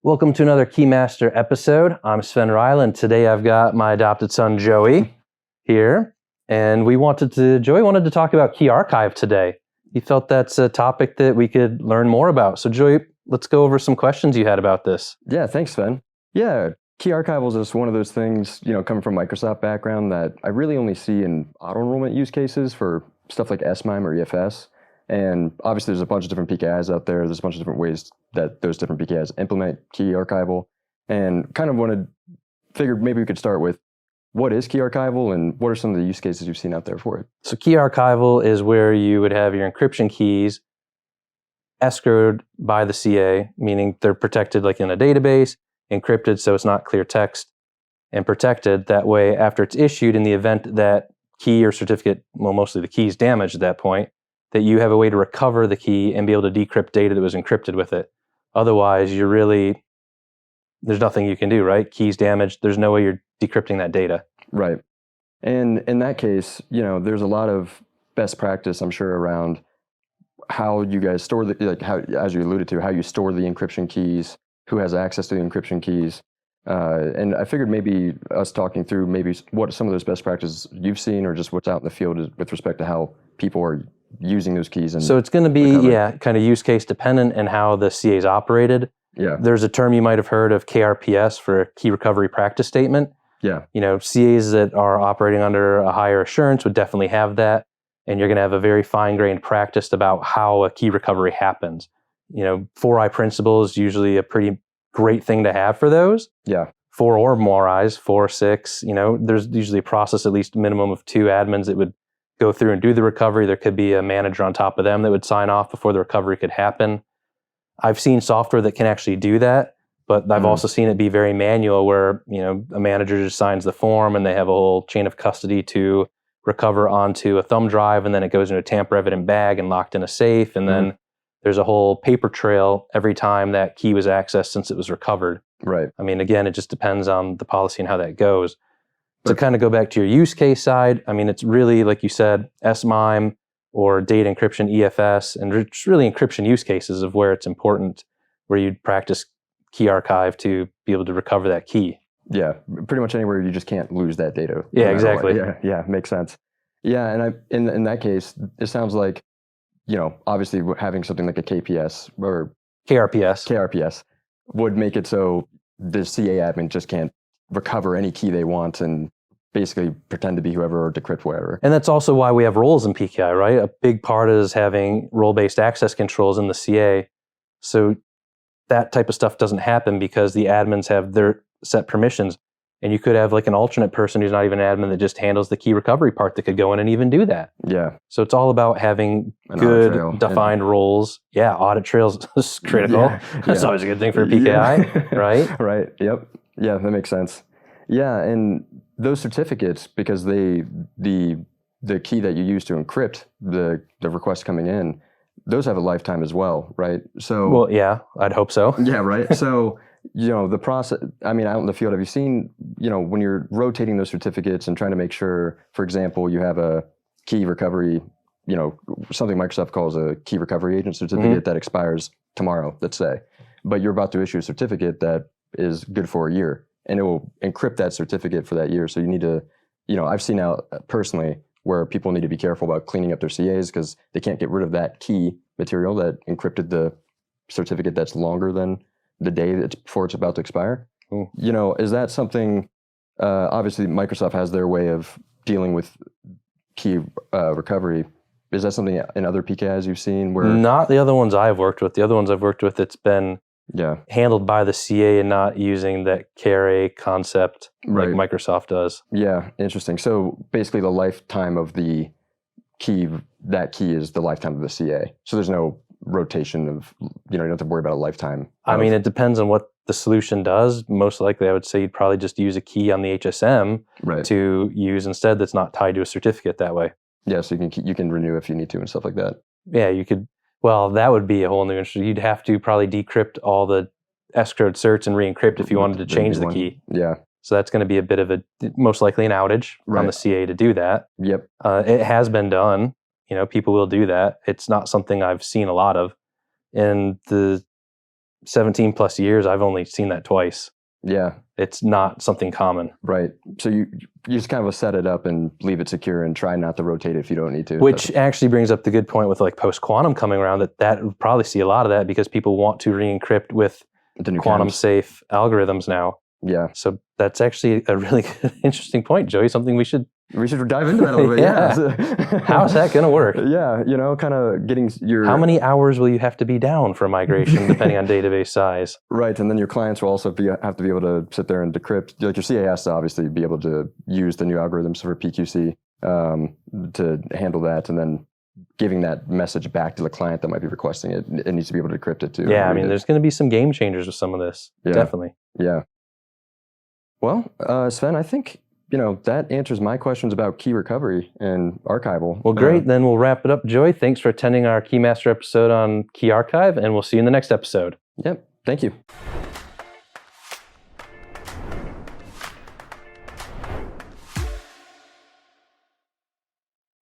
Welcome to another Keymaster episode. I'm Sven Rajala, and today I've got my adopted son Joey here, and Joey wanted to talk about Key Archive today. He felt that's a topic that we could learn more about. So Joey, let's go over some questions you had about this. Yeah, thanks, Sven. Yeah, Key Archival is just one of those things, coming from Microsoft background that I really only see in auto-enrollment use cases for stuff like SMIME or EFS. And obviously there's a bunch of different PKIs out there. There's a bunch of different ways that those different PKIs implement Key Archival. And figured maybe we could start with what is Key Archival and what are some of the use cases you've seen out there for it? So Key Archival is where you would have your encryption keys escrowed by the CA, meaning they're protected like in a database, encrypted so it's not clear text, and protected. That way, after it's issued, in the event that key or certificate, well, mostly the key is damaged at that point, that you have a way to recover the key and be able to decrypt data that was encrypted with it. Otherwise, there's nothing you can do, right? Key's damaged, there's no way you're decrypting that data. Right. And in that case, there's a lot of best practice, I'm sure, around how you guys store how, as you alluded to, how you store the encryption keys, who has access to the encryption keys. And I figured maybe us talking through maybe what some of those best practices you've seen or just what's out in the field with respect to how people are using those keys. And so it's going to be, kind of use case dependent and how the CA is operated. Yeah. There's a term you might have heard of, KRPS, for a key recovery practice statement. Yeah. CAs that are operating under a higher assurance would definitely have that. And you're going to have a very fine-grained practice about how a key recovery happens. 4i principle is usually a pretty great thing to have for those. Yeah. 4 or more eyes, 4, 6, there's usually a process, at least a minimum of 2 admins that would go through and do the recovery. There could be a manager on top of them that would sign off before the recovery could happen. I've seen software that can actually do that, but I've also seen it be very manual where, a manager just signs the form and they have a whole chain of custody to recover onto a thumb drive, and then it goes into a tamper-evident bag and locked in a safe, and then there's a whole paper trail every time that key was accessed since it was recovered. Right. I mean, again, it just depends on the policy and how that goes. To kind of go back to your use case side, I mean, it's really, like you said, SMIME or data encryption, EFS, and it's really encryption use cases of where it's important, where you'd practice Key Archive to be able to recover that key. Yeah, pretty much anywhere you just can't lose that data. Yeah, exactly. Yeah, makes sense. Yeah, and in that case, it sounds like, obviously having something like a KPS or KRPS would make it so the CA admin just can't recover any key they want and basically pretend to be whoever or decrypt whatever. And that's also why we have roles in PKI, right? A big part is having role-based access controls in the CA. So that type of stuff doesn't happen because the admins have their set permissions. And you could have like an alternate person who's not even an admin that just handles the key recovery part that could go in and even do that. Yeah. So it's all about having good defined roles. Yeah, audit trails is critical. Yeah. That's always a good thing for a PKI, right? Right. Yep. Yeah, that makes sense. Yeah, and those certificates, because the key that you use to encrypt the request coming in, those have a lifetime as well, right? So well, yeah, I'd hope so. Yeah, right. So the process, I mean, out in the field, have you seen, when you're rotating those certificates and trying to make sure, for example, you have a key recovery, something Microsoft calls a key recovery agent certificate that expires tomorrow, let's say, but you're about to issue a certificate that is good for a year, and it will encrypt that certificate for that year. So you need to, I've seen out personally where people need to be careful about cleaning up their CAs because they can't get rid of that key material that encrypted the certificate that's longer than the day before it's about to expire. Is that something, obviously Microsoft has their way of dealing with key recovery. Is that something in other PKIs you've seen where? Not the other ones I've worked with. The other ones I've worked with, it's been handled by the CA and not using that KRA concept like Microsoft does. Yeah, interesting. So basically the lifetime of the key, that key is the lifetime of the CA. So there's no rotation of, you don't have to worry about a lifetime. I mean, it depends on what the solution does. Most likely I would say you'd probably just use a key on the HSM to use instead that's not tied to a certificate that way. Yeah, so you can renew if you need to and stuff like that. Yeah, you could. Well, that would be a whole new issue. You'd have to probably decrypt all the escrowed certs and re-encrypt if you wanted to change the key. Yeah. So that's going to be a bit of most likely an outage on the CA to do that. Yep. It has been done. People will do that. It's not something I've seen a lot of. And the 17 plus years, I've only seen that twice. Yeah. It's not something common. Right. So you just kind of set it up and leave it secure and try not to rotate it if you don't need to. Which actually brings up the good point with like post-quantum coming around, that would probably see a lot of that because people want to re-encrypt with quantum safe algorithms now. Yeah. So that's actually a really interesting point, Joey. Something we should dive into that a little bit. Yeah. How's that going to work? Yeah. Kind of getting your... How many hours will you have to be down for migration depending on database size? Right. And then your clients will also have to be able to sit there and decrypt. Like your CA has to obviously be able to use the new algorithms for PQC to handle that. And then giving that message back to the client that might be requesting it. It needs to be able to decrypt it too. Yeah. I mean, there's going to be some game changers with some of this. Yeah. Definitely. Yeah. Well, Sven, I think, that answers my questions about key recovery and archival. Well, great. Then we'll wrap it up. Joey, thanks for attending our Keymaster episode on Key Archive, and we'll see you in the next episode. Yep. Thank you.